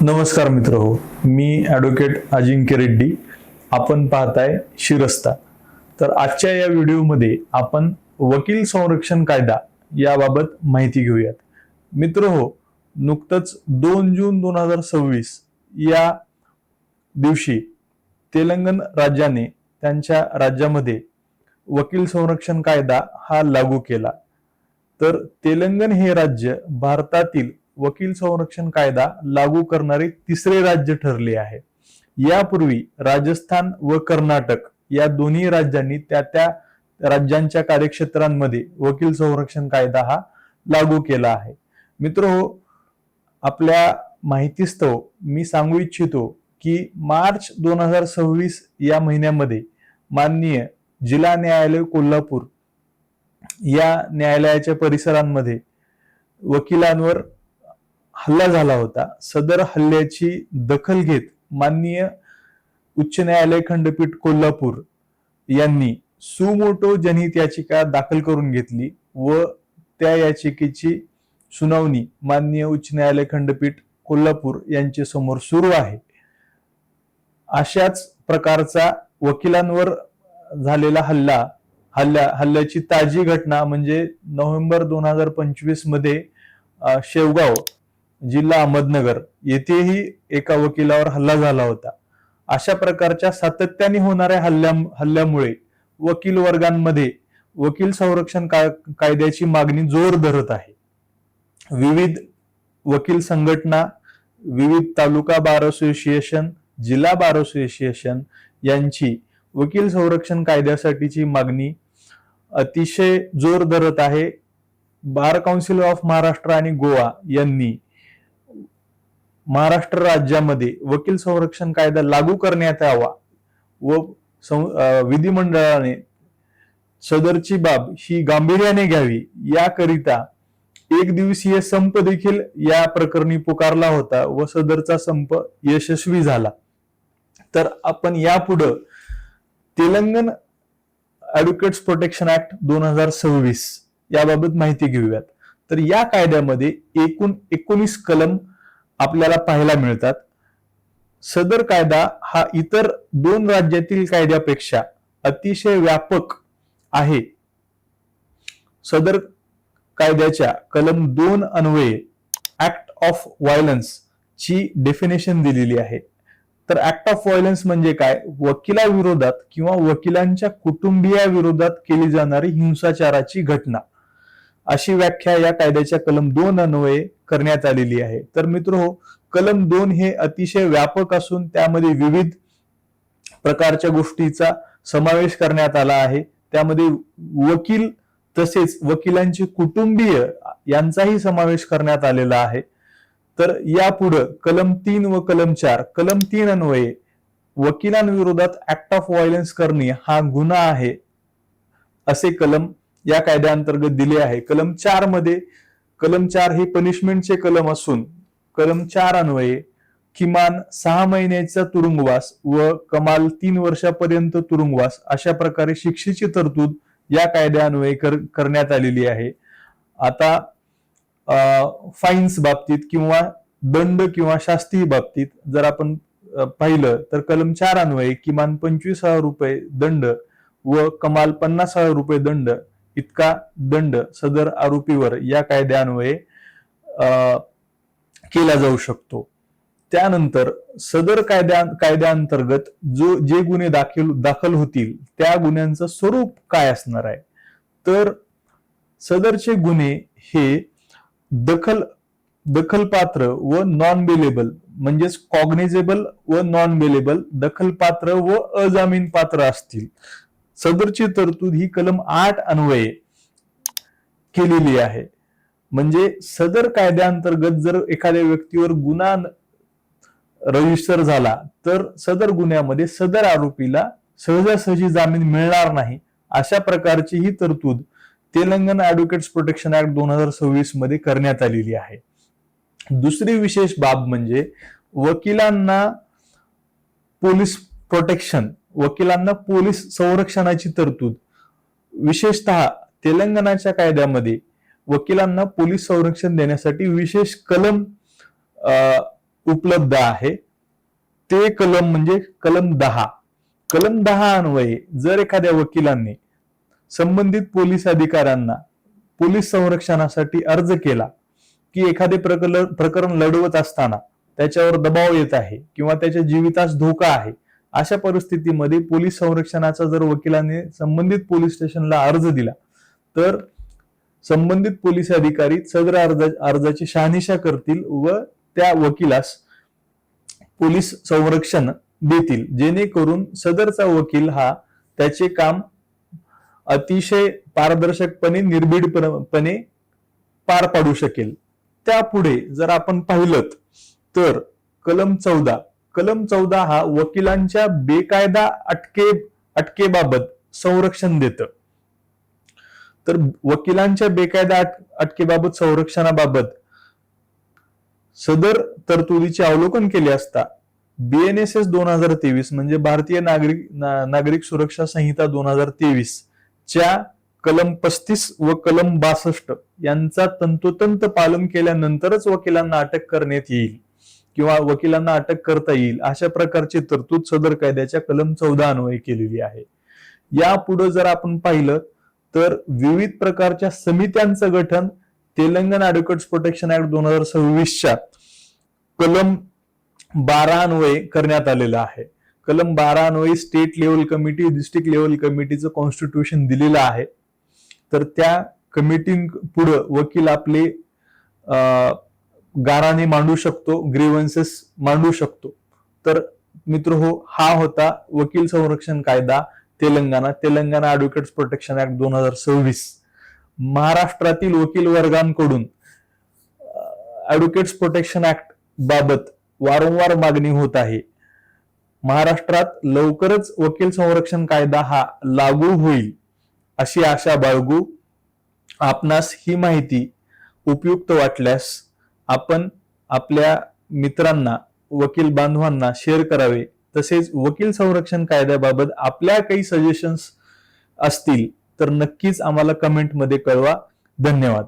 नमस्कार मित्र हो, मी ॲडव्होकेट अजिंक्य रेड्डी. आपण पाहताय शिरस्ता. तर आजच्या या व्हिडिओमध्ये आपण वकील संरक्षण कायदा याबाबत माहिती घेऊयात. मित्र हो, नुकतंच 2 जून 2026 या दिवशी तेलंगण राज्याने त्यांच्या राज्यामध्ये वकील संरक्षण कायदा हा लागू केला. तर तेलंगण हे राज्य भारतातील वकील संरक्षण कायदा लागू करणारे तिसरे राज्य ठरले आहे. यापूर्वी राजस्थान व कर्नाटक या दोन्ही राज्यांनी त्या राज्यांच्या कार्यक्षेत्रांमध्ये वकील संरक्षण कायदा हा लागू केला आहे. मित्रहो, आपल्या माहितीस्तव मी सांगू इच्छितो की मार्च 2026 या महिन्यामध्ये माननीय जिल्हा न्यायालय कोल्हापूर या न्यायालयाच्या परिसरांमध्ये वकिलांवर हल्ला झाला होता. सदर हल्ल्याची दखल घेत माननीय उच्च न्यायालय खंडपीठ कोल्हापूर यांनी सुमोटो जनहित याचिका दाखल करून घेतली व त्या याचिकेची सुनावणी माननीय उच्च न्यायालय खंडपीठ कोल्हापूर यांच्या समोर सुरू आहे. अशाच प्रकारचा वकिलांवर झालेला हल्ल्याची ताजी घटना म्हणजे नोव्हेंबर 2025 मध्ये शेवगाव जिल्हा अहमदनगर येथेही एका वकिलावर हल्ला झाला होता. अशा प्रकारच्या सातत्याने होणाऱ्या हल्ल्यामुळे वकील वर्गांमध्ये वकील संरक्षण कायद्याची मागणी जोर धरत आहे. विविध वकील संघटना, विविध तालुका बार असोसिएशन, जिल्हा बार असोसिएशन यांची वकील संरक्षण कायद्यासाठीची मागणी अतिशय जोर धरत आहे. बार काउन्सिल ऑफ महाराष्ट्र आणि गोवा यांनी महाराष्ट्र राज्यामध्ये वकील संरक्षण कायदा लागू करण्यात यावा व विधिमंडळाने सदरची बाब ही गांभीर्याने घ्यावी याकरिता एक दिवसीय संप देखील या प्रकरणी पुकारला होता व सदरचा संप यशस्वी झाला. तर आपण यापुढे तेलंगण ॲडव्होकेट्स प्रोटेक्शन ऍक्ट 2026 याबाबत माहिती घेऊयात. तर या कायद्यामध्ये एकूण 19 कलम आपल्याला पाहायला मिळतात. सदर कायदा हा इतर 2 राज्यातील कायद्यापेक्षा अतिशय व्यापक आहे. सदर कायद्याच्या कलम 2 अन्वये ऍक्ट ऑफ व्हायलन्स ची डेफिनेशन दिलेली आहे. तर ऍक्ट ऑफ व्हायलन्स म्हणजे काय? वकिलाविरोधात किंवा वकिलांच्या कुटुंबियाविरोधात केली जाणारी हिंसाचाराची घटना, अशी व्याख्या या कायद्याच्या कलम 2 अन्वये करण्यात आलेली आहे. तर मित्रहो, कलम 2 हे अतिशय व्यापक असून त्यामध्ये विविध प्रकारच्या गोष्टीचा समावेश करण्यात आला आहे. त्यामध्ये वकील तसेच वकिलांचे कुटुंबीय यांचाही समावेश करण्यात आलेला आहे. तर यापुढे कलम 3 व कलम 4, कलम 3 अन्वये वकिलांविरोधात ऍक्ट ऑफ व्हायलन्स करणे हा गुन्हा आहे असे कलम या कायद्याअंतर्गत दिले आहे. कलम 4 मध्ये कलम 4 हे पनिशमेंटचे कलम असून कलम 4 अन्वये किमान 6 महिन्याचा तुरुंगवास व कमाल 3 वर्षापर्यंत तुरुंगवास अशा प्रकारे शिक्षेची तरतूद या कायद्यान्वये करण्यात आलेली आहे. आता फाईन्स बाबतीत किंवा दंड किंवा शास्ती बाबतीत जर आपण पाहिलं तर कलम 4 अन्वये किमान 25,000 रुपये दंड व कमाल 50,000 रुपये दंड इतका दंड सदर आरोपीवर या कायद्यान्वये केला जाऊ शकतो. त्यानंतर सदर कायद्याअंतर्गत जे गुन्हे दाखल होतील त्या गुन्ह्यांचं स्वरूप काय असणार आहे? तर सदरचे गुन्हे हे दखलपात्र व नॉन बेलेबल म्हणजेच कॉग्निझेबल व नॉन बेलेबल, दखलपात्र व अजामीन पात्र असतील. सदरची तरतूद ही कलम 8 अन्वये केलेली आहे. म्हणजे सदर कायद्याअंतर्गत जर एखाद्या व्यक्तीवर गुन्हा रजिस्टर झाला तर सदर गुन्ह्यामध्ये सदर आरोपीला सहजासहजी जामीन मिळणार नाही, अशा प्रकारची ही तरतूद तेलंगण ॲडव्होकेट्स प्रोटेक्शन ऍक्ट 2026 मध्ये करण्यात आलेली आहे. दुसरी विशेष बाब म्हणजे वकिलांना पोलीस प्रोटेक्शन, वकिलांना पोलीस संरक्षणाची तरतूद. विशेषतः तेलंगणाच्या कायद्यामध्ये वकिलांना पोलीस संरक्षण देण्यासाठी विशेष कलम उपलब्ध आहे ते कलम म्हणजे कलम 10. कलम 10 अन्वये जर एखाद्या वकिलांनी संबंधित पोलीस अधिकाऱ्यांना पोलीस संरक्षणासाठी अर्ज केला की एखादे प्रकरण लढवत असताना त्याच्यावर दबाव येत आहे किंवा त्याच्या जीवितास धोका आहे, अशा परिस्थितीमध्ये पोलीस संरक्षणाचा जर वकिलांनी संबंधित पोलीस स्टेशनला अर्ज दिला तर संबंधित पोलीस अधिकारी सदर अर्जाची शहानिशा करतील व त्या वकिलास पोलीस संरक्षण देतील, जेणेकरून सदरचा वकील हा त्याचे काम अतिशय पारदर्शकपणे निर्भीडपणे पार पाडू शकेल. त्यापुढे जर आपण पाहिलं तर कलम 14 हा वकिलांच्या बेकायदा अटकेबाबत संरक्षण देतं. तर वकिलांच्या बेकायदा अटकेबाबत संरक्षणाबाबत सदर तरतुदीचे अवलोकन केले असता BNSS 2023 म्हणजे भारतीय नागरिक सुरक्षा संहिता 2023 च्या कलम 35 व कलम 62 यांचा तंतोतंत पालन केल्यानंतरच वकिलांना अटक करण्यात येईल किंवा वकिलांना अटक करता येईल, अशा प्रकारची तरतूद सदर कायद्याच्या कलम 14 अन्वये केलेली आहे. यापुढे जर आपण पाहिलं तर विविध प्रकारच्या समित्यांचं गठन तेलंगणा ऍडव्होकेट्स प्रोटेक्शन ऍक्ट 2026च्या कलम 12 अन्वये करण्यात आलेलं आहे. कलम 12 अन्वये state level committee, district level कमिटीचं कॉन्स्टिट्यूशन दिलेलं आहे. तर त्या कमिटी पुढे वकील आपले गाऱ्हाणे मांडू शकतो, ग्रीव्हन्सेस मांडू शकतो. तर मित्र हो, हा होता वकील संरक्षण कायदा तेलंगणा ऍडव्होकेट्स प्रोटेक्शन ऍक्ट 2026. महाराष्ट्रातील वकील वर्गांकडून ऍडव्होकेट्स प्रोटेक्शन ऍक्ट बाबत वारंवार मागणी होत आहे. महाराष्ट्रात लवकरच वकील संरक्षण कायदा हा लागू होईल अशी आशा बाळगू. आपणास ही माहिती उपयुक्त वाटल्यास आपण आपल्या मित्रांना, वकील बांधवांना शेअर करावे. तसेच वकील संरक्षण कायद्याबाबत आपल्या काही सजेशन्स असतील तर नक्कीच आम्हाला कमेंटमध्ये कळवा. धन्यवाद.